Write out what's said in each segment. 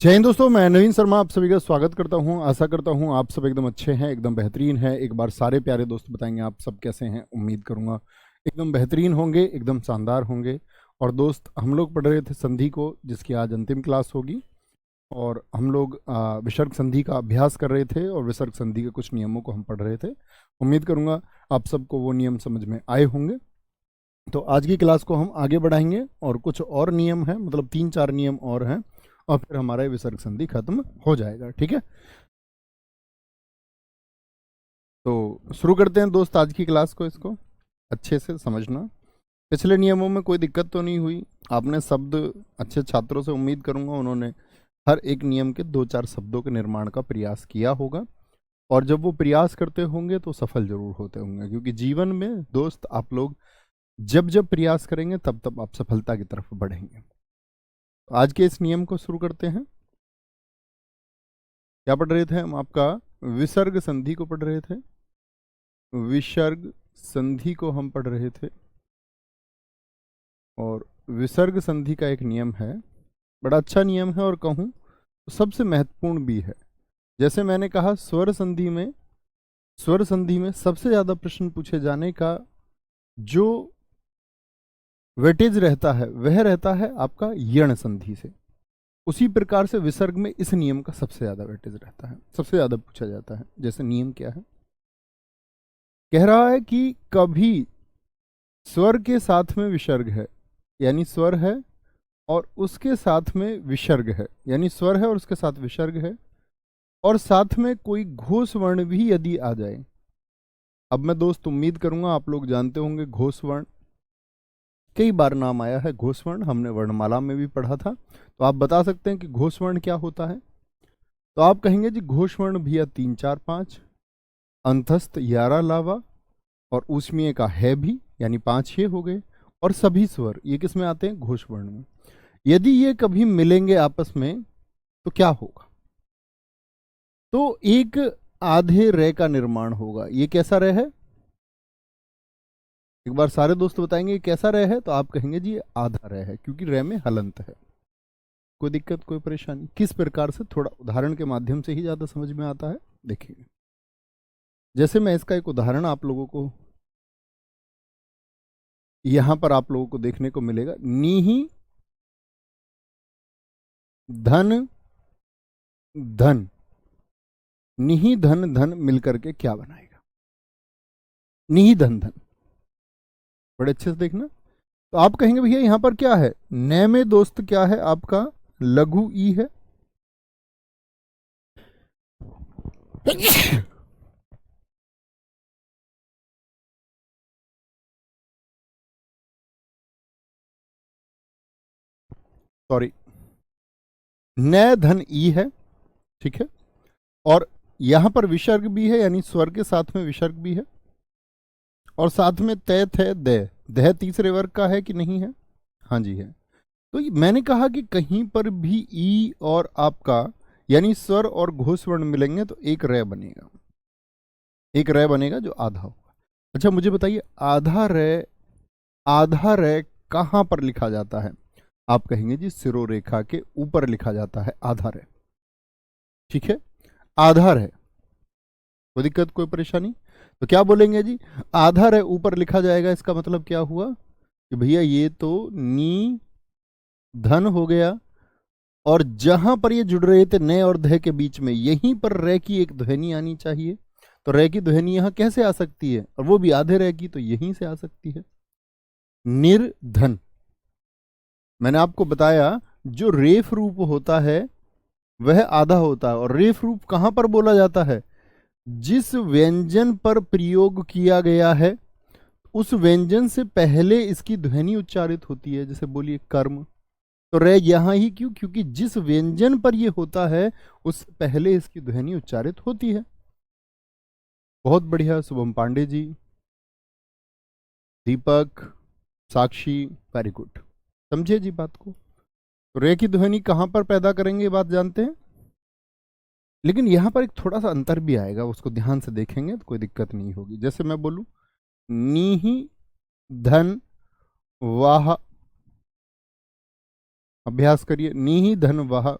जय हिंद दोस्तों, मैं नवीन शर्मा आप सभी का स्वागत करता हूं। आशा करता हूं आप सब एकदम अच्छे हैं, एकदम बेहतरीन हैं। एक बार सारे प्यारे दोस्त बताएंगे आप सब कैसे हैं। उम्मीद करूंगा एकदम बेहतरीन होंगे, एकदम शानदार होंगे। और दोस्त, हम लोग पढ़ रहे थे संधि को, जिसकी आज अंतिम क्लास होगी। और हम लोग विसर्ग संधि का अभ्यास कर रहे थे और विसर्ग संधि के कुछ नियमों को हम पढ़ रहे थे। उम्मीद करूंगा आप सबको वो नियम समझ में आए होंगे। तो आज की क्लास को हम आगे बढ़ाएंगे और कुछ और नियम हैं, मतलब 3-4 नियम और हैं, और फिर हमारा ये विसर्ग संधि खत्म हो जाएगा। ठीक है, तो शुरू करते हैं दोस्त आज की क्लास को। इसको अच्छे से समझना। पिछले नियमों में कोई दिक्कत तो नहीं हुई? आपने शब्द, अच्छे छात्रों से उम्मीद करूंगा उन्होंने हर एक नियम के 2-4 शब्दों के निर्माण का प्रयास किया होगा। और जब वो प्रयास करते होंगे तो सफल जरूर होते होंगे, क्योंकि जीवन में दोस्त आप लोग जब जब प्रयास करेंगे तब तब आप सफलता की तरफ बढ़ेंगे। तो आज के इस नियम को शुरू करते हैं। क्या पढ़ रहे थे हम? आपका विसर्ग संधि को पढ़ रहे थे। विसर्ग संधि को हम पढ़ रहे थे। और विसर्ग संधि का एक नियम है, बड़ा अच्छा नियम है, और कहूँ तो सबसे महत्वपूर्ण भी है। जैसे मैंने कहा, स्वर संधि में सबसे ज्यादा प्रश्न पूछे जाने का जो वेटेज रहता है वह रहता है आपका यण संधि से। उसी प्रकार से विसर्ग में इस नियम का सबसे ज्यादा वेटेज रहता है, सबसे ज्यादा पूछा जाता है। जैसे नियम क्या है, कह रहा है कि कभी स्वर के साथ में विसर्ग है, यानी स्वर है और उसके साथ में विसर्ग है, यानी स्वर है और उसके साथ विसर्ग है, और साथ में कोई घोष वर्ण भी यदि आ जाए। अब मैं दोस्त उम्मीद करूंगा आप लोग जानते होंगे घोष वर्ण, कई बार नाम आया है घोष वर्ण, हमने वर्णमाला में भी पढ़ा था। तो आप बता सकते हैं कि घोष वर्ण क्या होता है? तो आप कहेंगे जी घोष वर्ण भैया 3 4 5, अंतस्थ 11 लावा, और ऊष्मीय का है भी, यानी 5-6 हो गए। और सभी स्वर ये किस में आते हैं? घोष वर्ण में। यदि ये कभी मिलेंगे आपस में तो क्या होगा? तो एक आधे रे का निर्माण होगा। ये कैसा रे है? एक बार सारे दोस्त बताएंगे ये कैसा रे है, तो आप कहेंगे जी ये आधा रे है, क्योंकि रे में हलंत है। कोई दिक्कत, कोई परेशानी? किस प्रकार से? थोड़ा उदाहरण के माध्यम से ही ज्यादा समझ में आता है। देखिए, जैसे मैं इसका एक उदाहरण आप लोगों को, यहां पर आप लोगों को देखने को मिलेगा। नीही धन धन, निही धन धन मिलकर के क्या बनाएगा? निही धन धन। बड़े अच्छे से देखना। तो आप कहेंगे भैया यहां पर क्या है? न में दोस्त क्या है आपका? लघु ई है। सॉरी, न धन ई है। ठीक है, और यहां पर विसर्ग भी है, यानी स्वर के साथ में विसर्ग भी है, और साथ में तैत है दे। दह तीसरे वर्ग का है कि नहीं है? हाँ जी है। तो मैंने कहा कि कहीं पर भी ई और आपका, यानी स्वर और घोष वर्ण मिलेंगे तो एक रे बनेगा, एक रे बनेगा जो आधा होगा। अच्छा मुझे बताइए, आधा रे कहां पर लिखा जाता है? आप कहेंगे जी सिरोरेखा के ऊपर लिखा जाता है आधा रे। ठीक है, आधा रे। कोई दिक्कत, कोई परेशानी? तो क्या बोलेंगे जी? आधा रे ऊपर लिखा जाएगा, इसका मतलब क्या हुआ कि भैया ये तो नी धन हो गया, और जहां पर ये जुड़ रहे थे न और ध के बीच में, यहीं पर रे की एक ध्वनि आनी चाहिए। तो रे की ध्वनि यहां कैसे आ सकती है? और वो भी आधे रे की, तो यहीं से आ सकती है, निर्धन। मैंने आपको बताया जो रेफ रूप होता है वह आधा होता है। और रेफ रूप कहां पर बोला जाता है? जिस व्यंजन पर प्रयोग किया गया है उस व्यंजन से पहले इसकी ध्वनि उच्चारित होती है। जैसे बोलिए कर्म, तो रे यहां ही क्यों? क्योंकि जिस व्यंजन पर यह होता है उस पहले इसकी ध्वनि उच्चारित होती है। बहुत बढ़िया शुभम पांडे जी, दीपक, साक्षी, वेरी गुड। समझे जी बात को? तो रे की ध्वनि कहां पर पैदा करेंगे, ये बात जानते हैं। लेकिन यहां पर एक थोड़ा सा अंतर भी आएगा, उसको ध्यान से देखेंगे तो कोई दिक्कत नहीं होगी। जैसे मैं बोलूं नीही धन वाह, अभ्यास करिए, नीही धन वाह।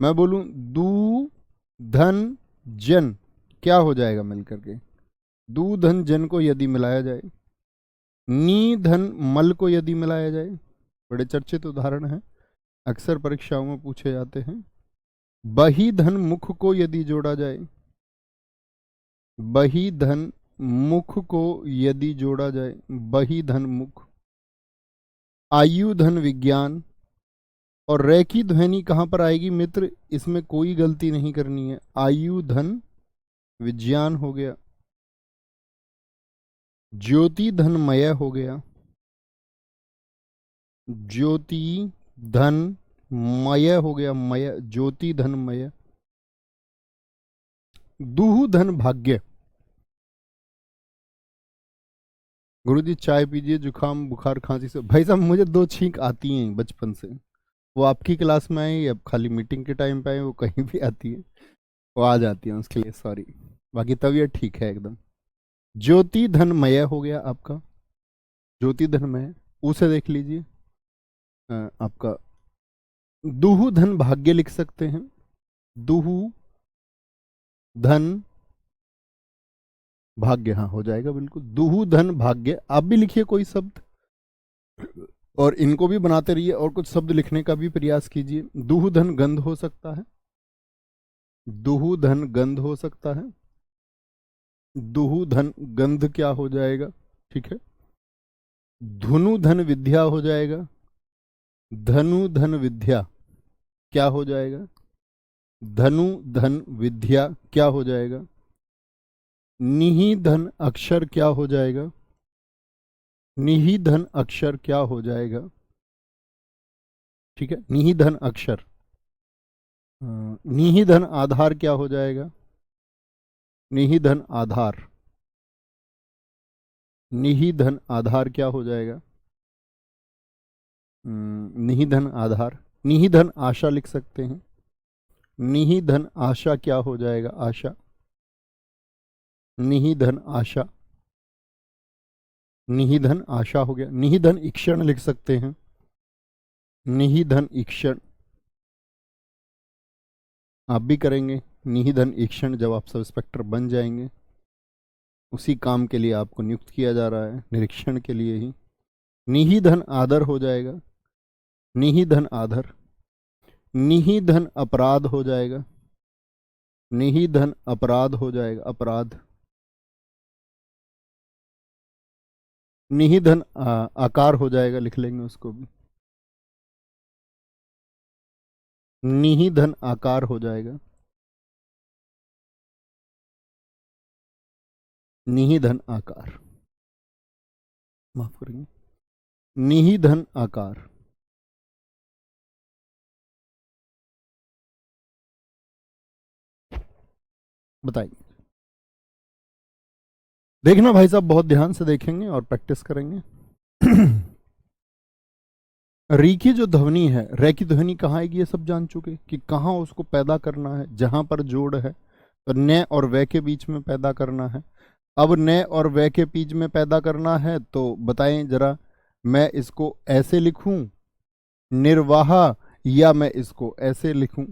मैं बोलूं दू धन जन, क्या हो जाएगा मिलकर के? दू धन जन को यदि मिलाया जाए, नी धन मल को यदि मिलाया जाए, बड़े चर्चित उदाहरण हैं, अक्सर परीक्षाओं में पूछे जाते हैं। बही धन मुख को यदि जोड़ा जाए, बही धन मुख को यदि जोड़ा जाए, बही धन मुख। आयु धन विज्ञान, और रे की ध्वनि कहां पर आएगी मित्र? इसमें कोई गलती नहीं करनी है, आयु धन विज्ञान हो गया। ज्योति धन मय हो गया, ज्योति धन मय हो गया, मय, ज्योति धन मय। दुहु धन भाग्य। गुरुजी चाय पीजिए, जुकाम बुखार खांसी से। भाई साहब मुझे 2 छींक आती हैं बचपन से, वो आपकी क्लास में आई या खाली मीटिंग के टाइम पे आई, वो कहीं भी आती है, वो आ जाती है, उसके लिए सॉरी। बाकी तबीयत ठीक है एकदम। ज्योति धनमय हो गया आपका, ज्योति धनमय। उसे देख लीजिए आपका दुहु धन भाग्य लिख सकते हैं, दुहु धन भाग्य, हाँ हो जाएगा बिल्कुल, दुहु धन भाग्य। आप भी लिखिए कोई शब्द और इनको भी बनाते रहिए, और कुछ शब्द लिखने का भी प्रयास कीजिए। दुहु धन गंध हो सकता है, दुहु धन गंध हो सकता है, दुहु धन गंध क्या हो जाएगा? ठीक है। धनु धन विद्या हो जाएगा, धनु धन विद्या क्या हो जाएगा? धनु धन विद्या क्या हो जाएगा? निहि धन अक्षर क्या हो जाएगा? निहि धन अक्षर क्या हो जाएगा? ठीक है, निहि धन अक्षर। निहि धन आधार क्या हो जाएगा? निहि धन आधार, निहि धन आधार क्या हो जाएगा? निहि धन आधार। निहि धन आशा लिख सकते हैं, निहि धन आशा क्या हो जाएगा? आशा, निहि धन आशा, निहि धन आशा हो गया। निहि धन ईक्षण लिख सकते हैं, निहि धन ईक्षण। आप भी करेंगे निहि धन ईक्षण जब आप सब इंस्पेक्टर बन जाएंगे, उसी काम के लिए आपको नियुक्त किया जा रहा है, निरीक्षण के लिए ही। निहि धन आदर हो जाएगा, निहि धन आदर। निहि धन अपराध हो जाएगा, निहि धन अपराध हो जाएगा, अपराध। निहि धन आकार हो जाएगा, लिख लेंगे उसको भी, निहि धन आकार हो जाएगा, निहि धन आकार, माफ करेंगे, निहि धन आकार। बताइए, देखना भाई साहब, बहुत ध्यान से देखेंगे और प्रैक्टिस करेंगे। री की जो ध्वनि है, रे की ध्वनि कहाँ आएगी ये सब जान चुके कि कहाँ उसको पैदा करना है, जहां पर जोड़ है तो न और वे के बीच में पैदा करना है। अब न और वे के बीच में पैदा करना है तो बताएं जरा, मैं इसको ऐसे लिखूं निर्वाह, या मैं इसको ऐसे लिखूं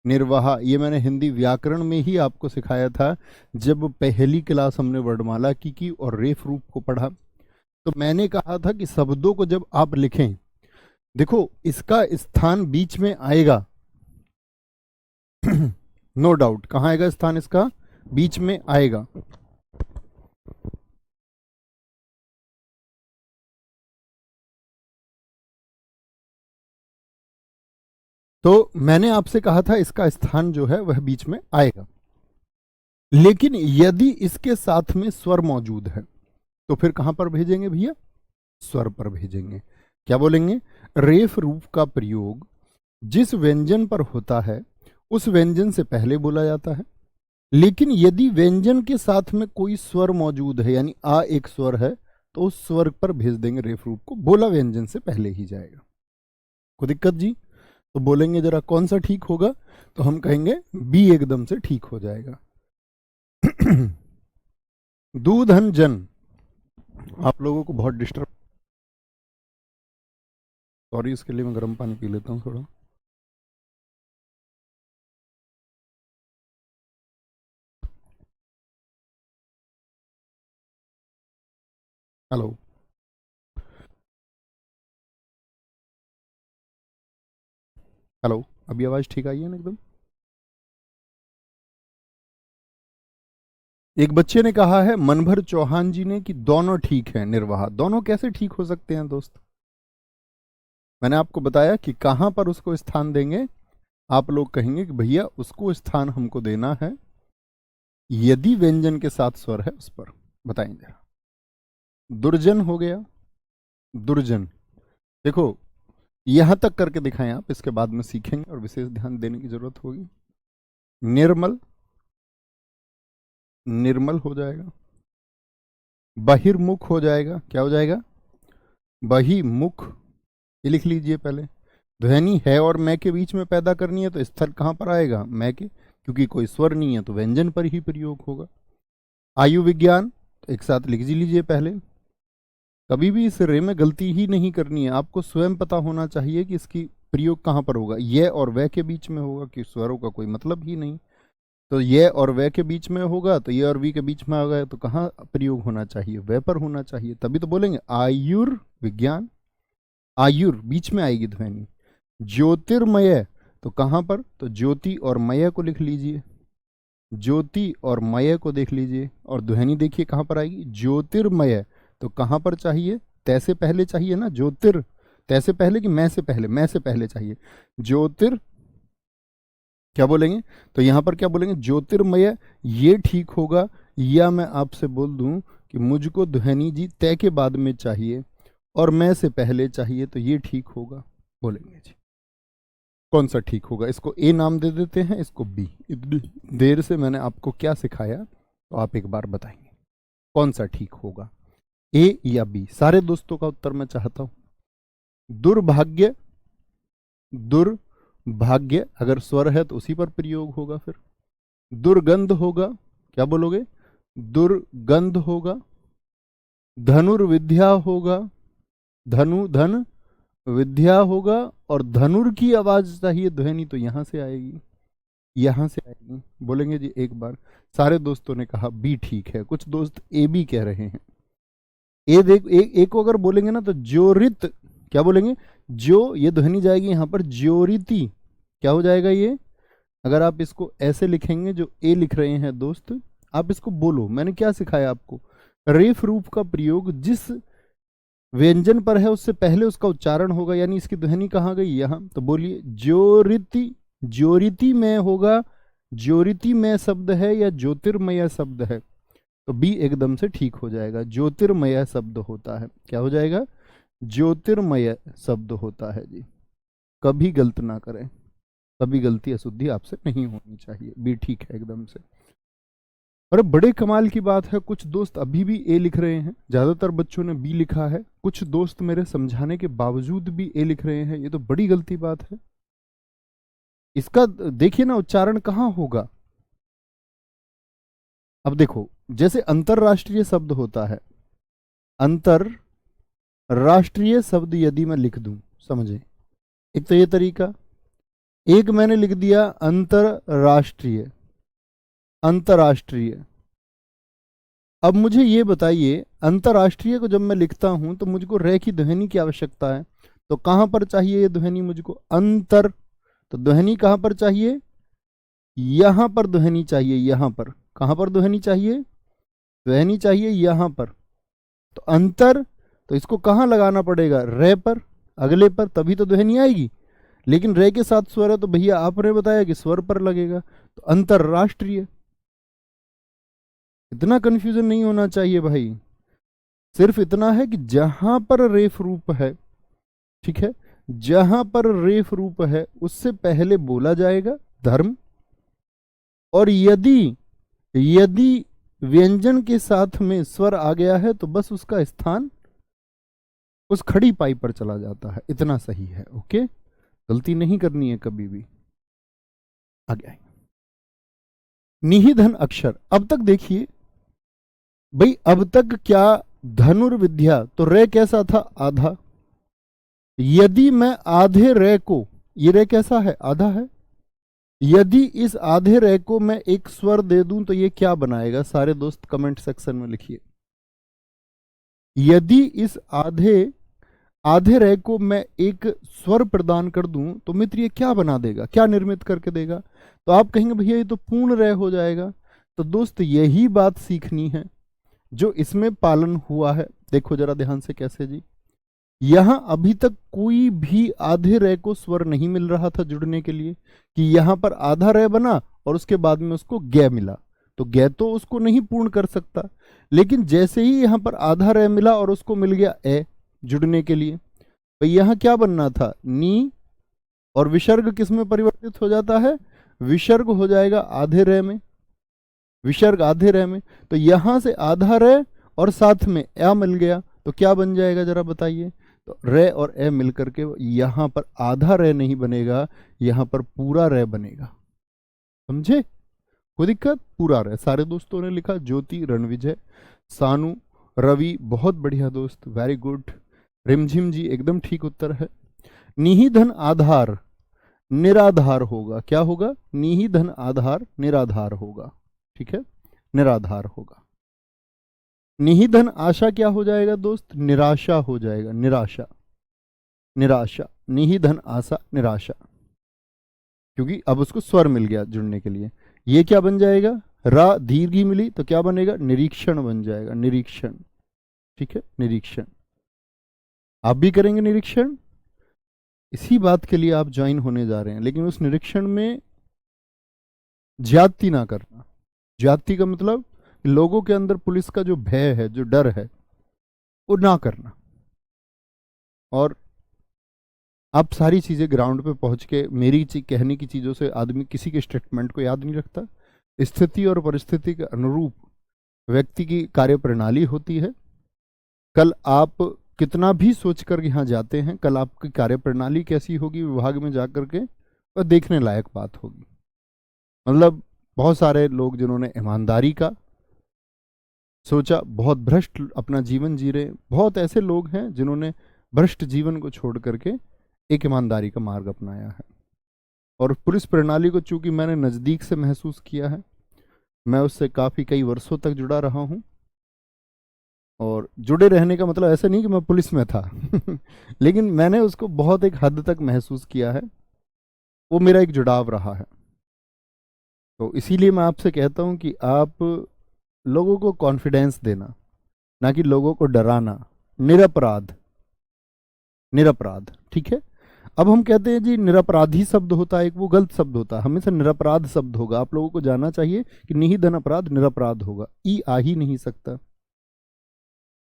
निर्वाह? ये मैंने हिंदी व्याकरण में ही आपको सिखाया था, जब पहली क्लास हमने वर्णमाला की और रेफ रूप को पढ़ा, तो मैंने कहा था कि शब्दों को जब आप लिखें, देखो इसका स्थान बीच में आएगा, नो डाउट। कहां आएगा स्थान इसका? बीच में आएगा। तो मैंने आपसे कहा था इसका स्थान जो है वह बीच में आएगा, लेकिन यदि इसके साथ में स्वर मौजूद है तो फिर कहां पर भेजेंगे भैया? स्वर पर भेजेंगे। क्या बोलेंगे? रेफ रूप का प्रयोग जिस व्यंजन पर होता है उस व्यंजन से पहले बोला जाता है, लेकिन यदि व्यंजन के साथ में कोई स्वर मौजूद है, यानी आ एक स्वर है, तो उस स्वर पर भेज देंगे रेफ रूप को, बोला व्यंजन से पहले ही जाएगा। कोई दिक्कत जी? तो बोलेंगे जरा कौन सा ठीक होगा, तो हम कहेंगे बी एकदम से ठीक हो जाएगा। दूधन जन, आप लोगों को बहुत डिस्टर्ब, सॉरी, इसके लिए मैं गर्म पानी पी लेता हूँ थोड़ा। हेलो, हेलो, अभी आवाज ठीक आई है ना एकदम? एक बच्चे ने कहा है मनभर चौहान जी ने कि दोनों ठीक हैं निर्वाह। दोनों कैसे ठीक हो सकते हैं दोस्त? मैंने आपको बताया कि कहां पर उसको स्थान देंगे। आप लोग कहेंगे कि भैया उसको स्थान हमको देना है यदि व्यंजन के साथ स्वर है उस पर। बताएंगे। दुर्जन हो गया, दुर्जन। देखो, यहां तक करके दिखाएं आप, इसके बाद में सीखेंगे और विशेष ध्यान देने की जरूरत होगी। निर्मल, निर्मल हो जाएगा। बहिर्मुख हो जाएगा। क्या हो जाएगा? बहिमुख। ये लिख लीजिए पहले। ध्वनि है और मैं के बीच में पैदा करनी है तो स्थल कहां पर आएगा? मैं के, क्योंकि कोई स्वर नहीं है तो व्यंजन पर ही प्रयोग होगा। आयु विज्ञान तो एक साथ लिख जी लीजिए पहले। कभी भी इस रे में गलती ही नहीं करनी है, आपको स्वयं पता होना चाहिए कि इसकी प्रयोग कहां पर होगा। ये और वह के बीच में होगा, कि स्वरों का कोई मतलब ही नहीं। तो ये और वह के बीच में होगा तो ये और वी के बीच में होगा, तो कहाँ प्रयोग होना चाहिए? वह पर होना चाहिए, तभी तो बोलेंगे आयुर्विज्ञान। आयुर बीच में आएगी ध्वनि। ज्योतिर्मय तो कहां पर? तो ज्योति और मय को लिख लीजिए। ज्योति और मय को देख लीजिए और ध्वनि देखिए कहां पर आएगी। ज्योतिर्मय तो कहां पर चाहिए? तैसे पहले चाहिए ना। ज्योतिर तैसे पहले कि मैं से पहले? मैं से पहले चाहिए। ज्योतिर क्या बोलेंगे? तो यहां पर क्या बोलेंगे? ज्योतिर्मय। ये ठीक होगा। या मैं आपसे बोल दूं कि मुझको ध्वनि जी तय के बाद में चाहिए और मैं से पहले चाहिए, तो ये ठीक होगा। बोलेंगे जी कौन सा ठीक होगा? इसको ए नाम दे देते हैं, इसको बी। इतनी देर से मैंने आपको क्या सिखाया, तो आप एक बार बताएंगे कौन सा ठीक होगा, ए या बी? सारे दोस्तों का उत्तर मैं चाहता हूं। दुर्भाग्य, दुर्भाग्य अगर स्वर है तो उसी पर प्रयोग होगा। फिर दुर्गंध होगा। क्या बोलोगे? दुर्गंध होगा। धनुर्विद्या होगा। धनु धन विद्या होगा। और धनुर की आवाज चाहिए ध्वनि, तो यहां से आएगी, यहां से आएगी। बोलेंगे जी एक बार। सारे दोस्तों ने कहा बी ठीक है, कुछ दोस्त ए बी कह रहे हैं। ए देख, एक को अगर बोलेंगे ना तो ज्योरित। क्या बोलेंगे? जो, ये ध्वनि जाएगी यहां पर ज्योरिति। क्या हो जाएगा ये? अगर आप इसको ऐसे लिखेंगे जो ए लिख रहे हैं दोस्त, आप इसको बोलो। मैंने क्या सिखाया आपको? रेफ रूप का प्रयोग जिस व्यंजन पर है उससे पहले उसका उच्चारण होगा, यानी इसकी ध्वनि कहाँ गई? यहां। तो बोलिए ज्योरिति। ज्योरिति में होगा। ज्योरिति में शब्द है या ज्योतिर्मय शब्द है? तो बी एकदम से ठीक हो जाएगा। ज्योतिर्मय शब्द होता है। क्या हो जाएगा? ज्योतिर्मय शब्द होता है जी। कभी गलत ना करें, कभी गलती अशुद्धि आपसे नहीं होनी चाहिए। बी ठीक है एकदम से। अरे बड़े कमाल की बात है, कुछ दोस्त अभी भी ए लिख रहे हैं। ज्यादातर बच्चों ने बी लिखा है। कुछ दोस्त मेरे समझाने के बावजूद भी ए लिख रहे हैं। ये तो बड़ी गलती बात है। इसका देखिए ना उच्चारण कहां होगा। अब देखो, जैसे अंतरराष्ट्रीय शब्द होता है, अंतरराष्ट्रीय शब्द यदि मैं लिख दूं, समझे? एक तो ये तरीका। एक मैंने लिख दिया अंतरराष्ट्रीय, अंतरराष्ट्रीय। अब मुझे ये बताइए, अंतरराष्ट्रीय को जब मैं लिखता हूं तो मुझको रे की ध्वनि की आवश्यकता है। तो कहां पर चाहिए ये ध्वनि मुझको? अंतर। तो ध्वनि कहां पर चाहिए? यहां पर ध्वनि चाहिए। यहां पर कहां पर ध्वनि चाहिए? ध्वनि चाहिए यहां पर। तो अंतर, तो इसको कहां लगाना पड़ेगा? रे पर, अगले पर, तभी तो ध्वनि आएगी। लेकिन रे के साथ स्वर है तो भैया आपने बताया कि स्वर पर लगेगा। तो अंतरराष्ट्रीय। इतना कंफ्यूजन नहीं होना चाहिए भाई। सिर्फ इतना है कि जहां पर रेफ रूप है, ठीक है, जहां पर रेफ रूप है उससे पहले बोला जाएगा धर्म। और यदि यदि व्यंजन के साथ में स्वर आ गया है तो बस उसका स्थान उस खड़ी पाई पर चला जाता है। इतना सही है। ओके, गलती नहीं करनी है कभी भी। आगे आए निहिधन अक्षर। अब तक देखिए भाई, अब तक क्या? धनुर्विद्या तो रे कैसा था? आधा। यदि मैं आधे रे को, ये रे कैसा है? आधा है। यदि इस आधे रे को मैं एक स्वर दे दूं तो ये क्या बनाएगा? सारे दोस्त कमेंट सेक्शन में लिखिए। यदि इस आधे आधे रय को मैं एक स्वर प्रदान कर दूं तो मित्र ये क्या बना देगा, क्या निर्मित करके देगा? तो आप कहेंगे भैया ये तो पूर्ण रय हो जाएगा। तो दोस्त यही बात सीखनी है जो इसमें पालन हुआ है। देखो जरा ध्यान से कैसे जी, यहां अभी तक कोई भी आधे रय को स्वर नहीं मिल रहा था जुड़ने के लिए, कि यहां पर आधा रय बना और उसके बाद में उसको गे मिला, तो गे तो उसको नहीं पूर्ण कर सकता। लेकिन जैसे ही यहां पर आधा रय मिला और उसको मिल गया ए जुड़ने के लिए, तो यहां क्या बनना था, नी, और विसर्ग किस में परिवर्तित हो जाता है, विसर्ग हो जाएगा आधे रय में, विसर्ग आधे रय में। तो यहां से आधा रय और साथ में ए मिल गया, तो क्या बन जाएगा जरा बताइए? तो रे और ए मिलकर के यहां पर आधा रे नहीं बनेगा, यहां पर पूरा रे बनेगा। समझे? कोई दिक्कत? पूरा रे। सारे दोस्तों ने लिखा, ज्योति, रणविजय, सानू, रवि, बहुत बढ़िया दोस्त, वेरी गुड। रिमझिम जी एकदम ठीक उत्तर है। निहिधन आधार निराधार होगा, क्या होगा? निहिधन आधार निराधार होगा, ठीक है, निराधार होगा। निहिधन आशा क्या हो जाएगा दोस्त? निराशा हो जाएगा, निराशा, निराशा, निहिधन आशा निराशा, क्योंकि अब उसको स्वर मिल गया जुड़ने के लिए। ये क्या बन जाएगा? रा दीर्घी मिली तो क्या बनेगा? निरीक्षण बन जाएगा, निरीक्षण, ठीक है, निरीक्षण। आप भी करेंगे निरीक्षण, इसी बात के लिए आप ज्वाइन होने जा रहे हैं। लेकिन उस निरीक्षण में ज्यादती ना करना। ज्यादती का मतलब लोगों के अंदर पुलिस का जो भय है, जो डर है, वो ना करना। और आप सारी चीजें ग्राउंड पे पहुंच के, मेरी कहने की चीजों से आदमी किसी के स्टेटमेंट को याद नहीं रखता। स्थिति और परिस्थिति के अनुरूप व्यक्ति की कार्य प्रणाली होती है। कल आप कितना भी सोचकर यहाँ जाते हैं, कल आपकी कार्य प्रणाली कैसी होगी विभाग में जाकर के, वह देखने लायक बात होगी। मतलब बहुत सारे लोग जिन्होंने ईमानदारी का सोचा, बहुत भ्रष्ट अपना जीवन जी रहे, बहुत ऐसे लोग हैं जिन्होंने भ्रष्ट जीवन को छोड़ करके एक ईमानदारी का मार्ग अपनाया है। और पुलिस प्रणाली को चूंकि मैंने नज़दीक से महसूस किया है, मैं उससे काफ़ी कई वर्षों तक जुड़ा रहा हूँ। और जुड़े रहने का मतलब ऐसा नहीं कि मैं पुलिस में था लेकिन मैंने उसको बहुत एक हद तक महसूस किया है, वो मेरा एक जुड़ाव रहा है। तो इसीलिए मैं आपसे कहता हूँ कि आप लोगों को कॉन्फिडेंस देना, ना कि लोगों को डराना। निरपराध, निरपराध, ठीक है। अब हम कहते हैं जी निरपराधी शब्द होता है एक, वो गलत शब्द होता है, हमेशा निरपराध शब्द होगा। आप लोगों को जानना चाहिए कि निहिधन अपराध निरपराध होगा, ई आ ही नहीं सकता।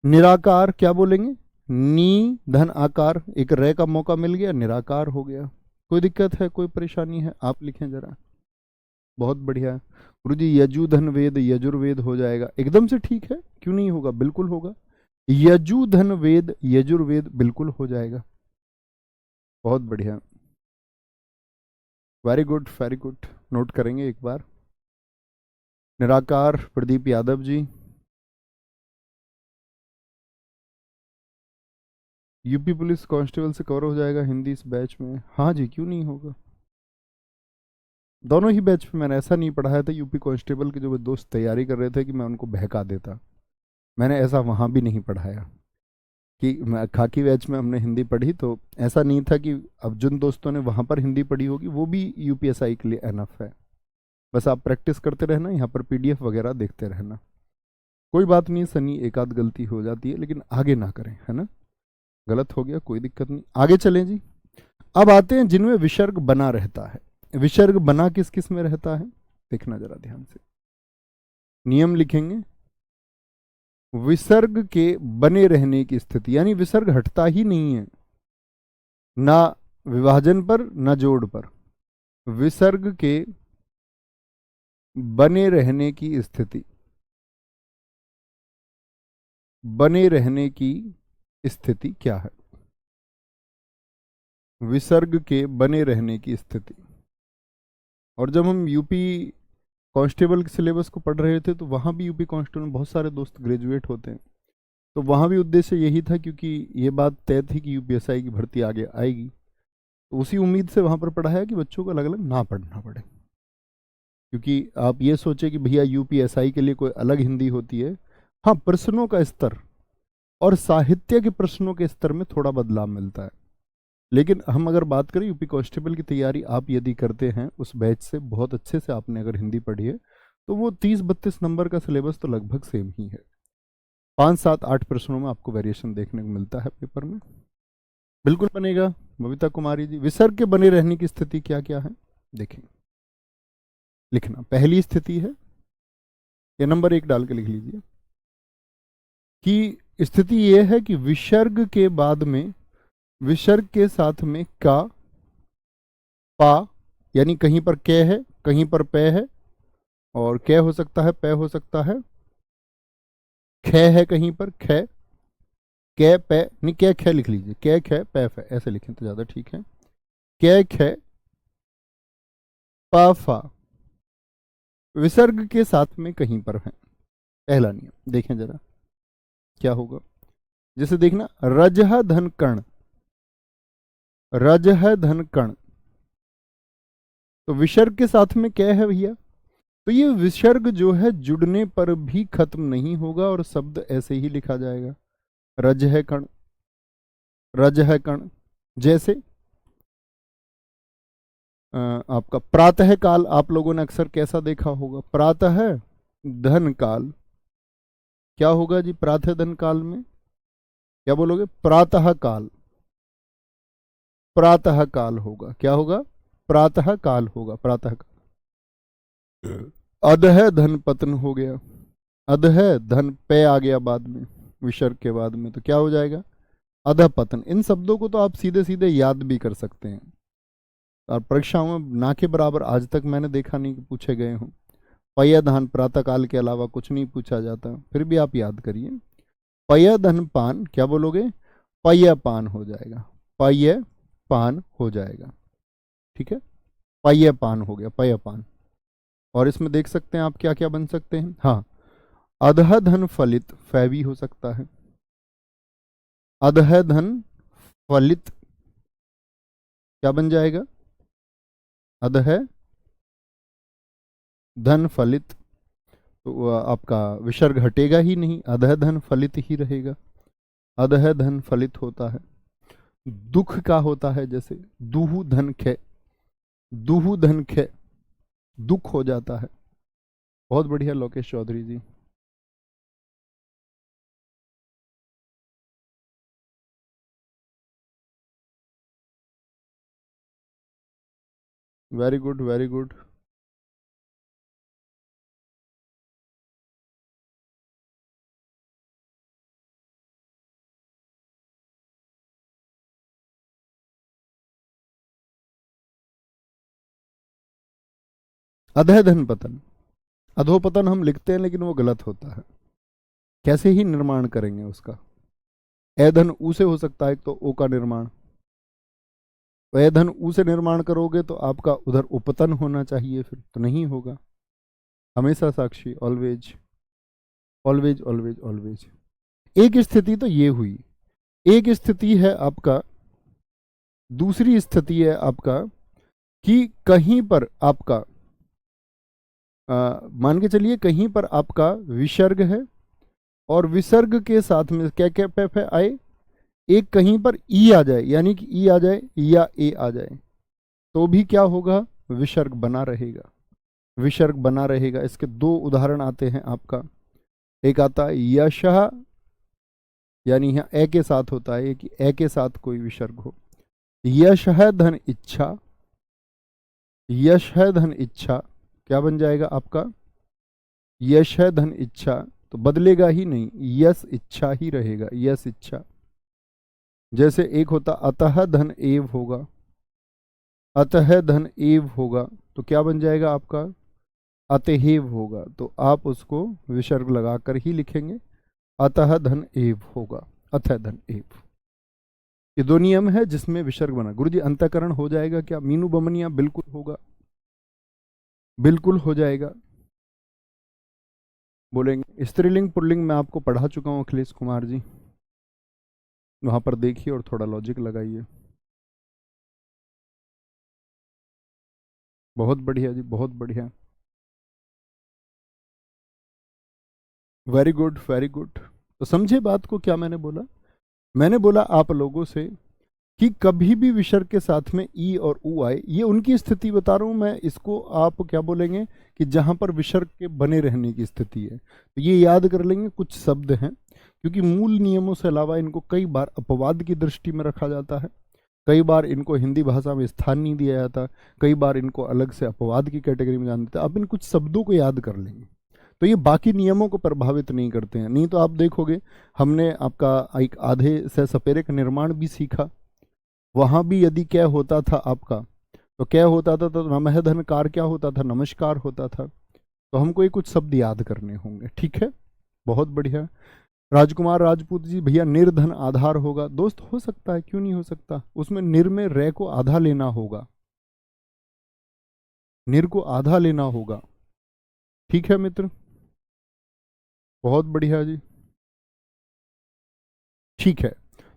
निराकार क्या बोलेंगे? नी धन आकार, एक रे का मौका मिल गया, निराकार हो गया। कोई दिक्कत है, कोई परेशानी है? आप लिखें जरा। बहुत बढ़िया गुरु जी। यजुधन वेद यजुर्वेद हो जाएगा, एकदम से ठीक है, क्यों नहीं होगा, बिल्कुल होगा। यजुधन वेद यजुर्वेद बिल्कुल हो जाएगा। बहुत बढ़िया, very good, very good. Note करेंगे एक बार। निराकार Pradeep Yadav ji. UP police constable से कवर हो जाएगा हिंदी इस बैच में? हाँ जी, क्यों नहीं होगा। दोनों ही बैच में मैंने ऐसा नहीं पढ़ाया था। यूपी कांस्टेबल के जो दोस्त तैयारी कर रहे थे कि मैं उनको बहका देता, मैंने ऐसा वहाँ भी नहीं पढ़ाया। कि खाकी बैच में हमने हिंदी पढ़ी, तो ऐसा नहीं था कि अब जिन दोस्तों ने वहाँ पर हिंदी पढ़ी होगी वो भी यूपीएसआई के लिए एनफ है। बस आप प्रैक्टिस करते रहना, यहाँ पर पीडीएफ वगैरह देखते रहना। कोई बात नहीं सनी, एक आध गलती हो जाती है, लेकिन आगे ना करें, है ना। गलत हो गया, कोई दिक्कत नहीं, आगे चलें जी। अब आते हैं जिनमें विसर्ग बना रहता है। विसर्ग बना किस किस में रहता है, देखना जरा ध्यान से। नियम लिखेंगे, विसर्ग के बने रहने की स्थिति, यानी विसर्ग हटता ही नहीं है, ना विभाजन पर ना जोड़ पर। विसर्ग के बने रहने की स्थिति, बने रहने की स्थिति क्या है? विसर्ग के बने रहने की स्थिति। और जब हम यूपी कांस्टेबल के सिलेबस को पढ़ रहे थे, तो वहाँ भी यूपी कांस्टेबल में बहुत सारे दोस्त ग्रेजुएट होते हैं, तो वहाँ भी उद्देश्य यही था, क्योंकि ये बात तय थी कि यूपीएसआई की भर्ती आगे आएगी, तो उसी उम्मीद से वहाँ पर पढ़ाया कि बच्चों को अलग अलग ना पढ़ना पड़े। क्योंकि आप ये सोचे कि भैया यूपीएसआई के लिए कोई अलग हिंदी होती है। हाँ, प्रश्नों का स्तर, और साहित्य के प्रश्नों के स्तर में थोड़ा बदलाव मिलता है। लेकिन हम अगर बात करें यूपी कांस्टेबल की तैयारी आप यदि करते हैं उस बैच से, बहुत अच्छे से आपने अगर हिंदी पढ़ी है, तो वो 30-32 नंबर का सिलेबस तो लगभग सेम ही है। 5-7-8 प्रश्नों में आपको वेरिएशन देखने को मिलता है पेपर में। बिल्कुल बनेगा बबीता कुमारी जी। विसर्ग के बने रहने की स्थिति क्या क्या है देखें, लिखना। पहली स्थिति है, ये नंबर 1 डाल के लिख लीजिए, कि स्थिति ये है कि विसर्ग के बाद में, विसर्ग के साथ में का, पा, यानी कहीं पर कै है, कहीं पर पै है, और कै हो सकता है, पै हो सकता है, खे है कहीं पर, खे, कै पै, नहीं कै खे लिख लीजिए, कै खे पै फै, ऐसे लिखें तो ज्यादा ठीक है। कै खे पा फा विसर्ग के साथ में कहीं पर है। पहला नियम देखें जरा क्या होगा। जैसे देखना, रजह धन कर्ण, रजह धन कर्ण, तो विसर्ग के साथ में क्या है भैया, तो ये विसर्ग जो है जुड़ने पर भी खत्म नहीं होगा और शब्द ऐसे ही लिखा जाएगा, रज है कण, रज है कण। जैसे आपका प्रातः काल, आप लोगों ने अक्सर कैसा देखा होगा, प्रातः धन काल, क्या होगा जी प्रातः धन काल में, क्या बोलोगे, प्रातः काल, प्रातः काल होगा, क्या होगा, प्रातः काल होगा, प्रातः काल। अधः धन पतन हो गया, अधः धन पे आ गया बाद में, विसर्ग के बाद में, तो क्या हो जाएगा, अधः पतन। इन शब्दों को तो आप सीधे सीधे याद भी कर सकते हैं, और परीक्षाओं में ना के बराबर आज तक मैंने देखा नहीं कि पूछे गए हों। पय धन प्रातः काल के अलावा कुछ नहीं पूछा जाता, फिर भी आप याद करिए। पय धन पान, क्या बोलोगे, पय पान हो जाएगा, पय पान हो जाएगा, ठीक है, पय पान हो गया, पय पान। और इसमें देख सकते हैं आप क्या क्या बन सकते हैं, हाँ, अधः धन फलित, फै भी हो सकता है, अधः धन फलित क्या बन जाएगा, अधः धन फलित, तो आपका विसर्ग हटेगा ही नहीं, अधः धन फलित ही रहेगा, अधः धन फलित होता है। दुख का होता है, जैसे दुहु धन खे, दुहु धन खे, दुख हो जाता है। बहुत बढ़िया Lokesh Chaudhary ji. Very good, very good. अधः धन पतन, अधोपतन हम लिखते हैं लेकिन वो गलत होता है। कैसे ही निर्माण करेंगे उसका, ए धन ऊ से हो सकता है, एक तो ओ का निर्माण, ए धन ऊ से निर्माण करोगे तो आपका उधर उपतन होना चाहिए, फिर तो नहीं होगा। हमेशा साक्षी, ऑलवेज ऑलवेज ऑलवेज ऑलवेज। एक स्थिति तो ये हुई, एक स्थिति है आपका, दूसरी स्थिति है आपका कि कहीं पर आपका मान के चलिए कहीं पर आपका विसर्ग है और विसर्ग के साथ में क्या क्या पे आए, एक कहीं पर ई आ जाए, यानी कि ई आ जाए या ए आ जाए, तो भी क्या होगा, विसर्ग बना रहेगा, विसर्ग बना रहेगा। इसके 2 उदाहरण आते हैं आपका, एक आता है यशः, यानी यहाँ ए के साथ होता है कि ए के साथ कोई विसर्ग हो, यशः धन इच्छा, यशः धन इच्छा क्या बन जाएगा आपका, यशः धन इच्छा, तो बदलेगा ही नहीं, यश इच्छा ही रहेगा, यश इच्छा। जैसे एक होता अतः धन एव होगा, अतः धन एव होगा, तो क्या बन जाएगा आपका, अतएव होगा, तो आप उसको विसर्ग लगाकर ही लिखेंगे, अतः धन एव होगा, अतः धन एव। ये 2 नियम है जिसमें विसर्ग बना। गुरुजी अंतःकरण हो जाएगा क्या, मीनू बमनिया, बिल्कुल होगा, बिल्कुल हो जाएगा। बोलेंगे स्त्रीलिंग पुल्लिंग मैं आपको पढ़ा चुका हूं अखिलेश कुमार जी, वहां पर देखिए और थोड़ा लॉजिक लगाइए। बहुत बढ़िया जी, बहुत बढ़िया, वेरी गुड वेरी गुड। तो समझे बात को, क्या मैंने बोला? मैंने बोला आप लोगों से कि कभी भी विसर्ग के साथ में ई और ऊ आए, ये उनकी स्थिति बता रहा हूं मैं, इसको आप क्या बोलेंगे कि जहां पर विसर्ग के बने रहने की स्थिति है। तो ये याद कर लेंगे, कुछ शब्द हैं, क्योंकि मूल नियमों से अलावा इनको कई बार अपवाद की दृष्टि में रखा जाता है, कई बार इनको हिंदी भाषा में स्थान नहीं दिया जाता, कई बार इनको अलग से अपवाद की कैटेगरी में जान देते हैं। आप इन कुछ शब्दों को याद कर लेंगे तो ये बाकी नियमों को प्रभावित नहीं करते हैं। नहीं तो आप देखोगे, हमने आपका एक आधे से सपेरे का निर्माण भी सीखा, वहां भी यदि क्या होता था आपका, तो क्या होता था, तो नमः धनकार क्या होता था, नमस्कार होता था। तो हमको ये कुछ शब्द याद करने होंगे, ठीक है? बहुत बढ़िया। राजकुमार राजपूत जी, भैया निर्धन आधार होगा। दोस्त हो सकता है, क्यों नहीं हो सकता, उसमें निर में रे को आधा लेना होगा, निर को आधा लेना होगा, ठीक है मित्र? बहुत बढ़िया जी, ठीक है।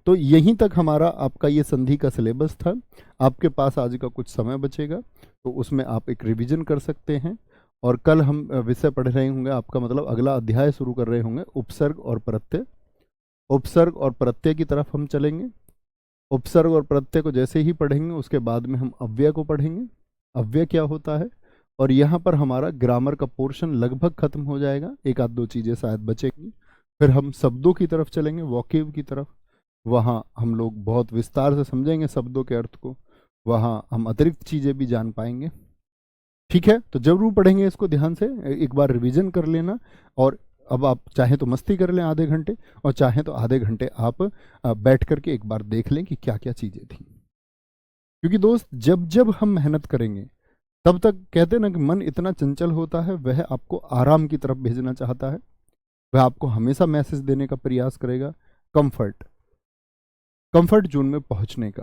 तो यहीं तक हमारा आपका ये संधि का सिलेबस था। आपके पास आज का कुछ समय बचेगा तो उसमें आप एक रिवीजन कर सकते हैं, और कल हम विषय पढ़ रहे होंगे, आपका मतलब अगला अध्याय शुरू कर रहे होंगे, उपसर्ग और प्रत्यय। उपसर्ग और प्रत्यय की तरफ हम चलेंगे। उपसर्ग और प्रत्यय को जैसे ही पढ़ेंगे उसके बाद में हम अव्यय को पढ़ेंगे, अव्यय क्या होता है, और यहाँ पर हमारा ग्रामर का पोर्शन लगभग खत्म हो जाएगा, एक आध दो चीज़ें शायद बचेंगी। फिर हम शब्दों की तरफ चलेंगे, वोकेब की तरफ, वहाँ हम लोग बहुत विस्तार से समझेंगे शब्दों के अर्थ को, वहाँ हम अतिरिक्त चीज़ें भी जान पाएंगे, ठीक है? तो जरूर पढ़ेंगे इसको ध्यान से, एक बार रिवीजन कर लेना। और अब आप चाहें तो मस्ती कर लें आधे घंटे, और चाहें तो आधे घंटे आप बैठ करके एक बार देख लें कि क्या क्या चीज़ें थी। क्योंकि दोस्त, जब जब हम मेहनत करेंगे तब तक, कहते ना कि मन इतना चंचल होता है, वह आपको आराम की तरफ भेजना चाहता है, वह आपको हमेशा मैसेज देने का प्रयास करेगा कंफर्ट, कंफर्ट जोन में पहुंचने का।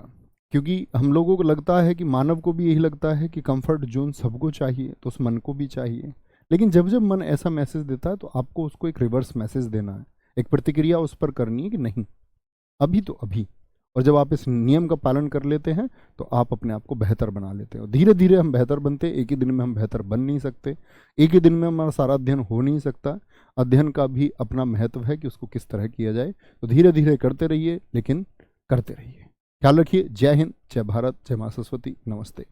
क्योंकि हम लोगों को लगता है कि मानव को भी यही लगता है कि कंफर्ट जोन सबको चाहिए, तो उस मन को भी चाहिए। लेकिन जब जब मन ऐसा मैसेज देता है तो आपको उसको एक रिवर्स मैसेज देना है, एक प्रतिक्रिया उस पर करनी है कि नहीं, अभी तो अभी। और जब आप इस नियम का पालन कर लेते हैं तो आप अपने आप को बेहतर बना लेते हो। धीरे धीरे हम बेहतर बनते हैं, एक ही दिन में हम बेहतर बन नहीं सकते, एक ही दिन में हमारा सारा अध्ययन हो नहीं सकता। अध्ययन का भी अपना महत्व है कि उसको किस तरह किया जाए। तो धीरे धीरे करते रहिए, लेकिन करते रहिए। ख्याल रखिए। जय हिंद, जय भारत, जय मां सरस्वती, नमस्ते।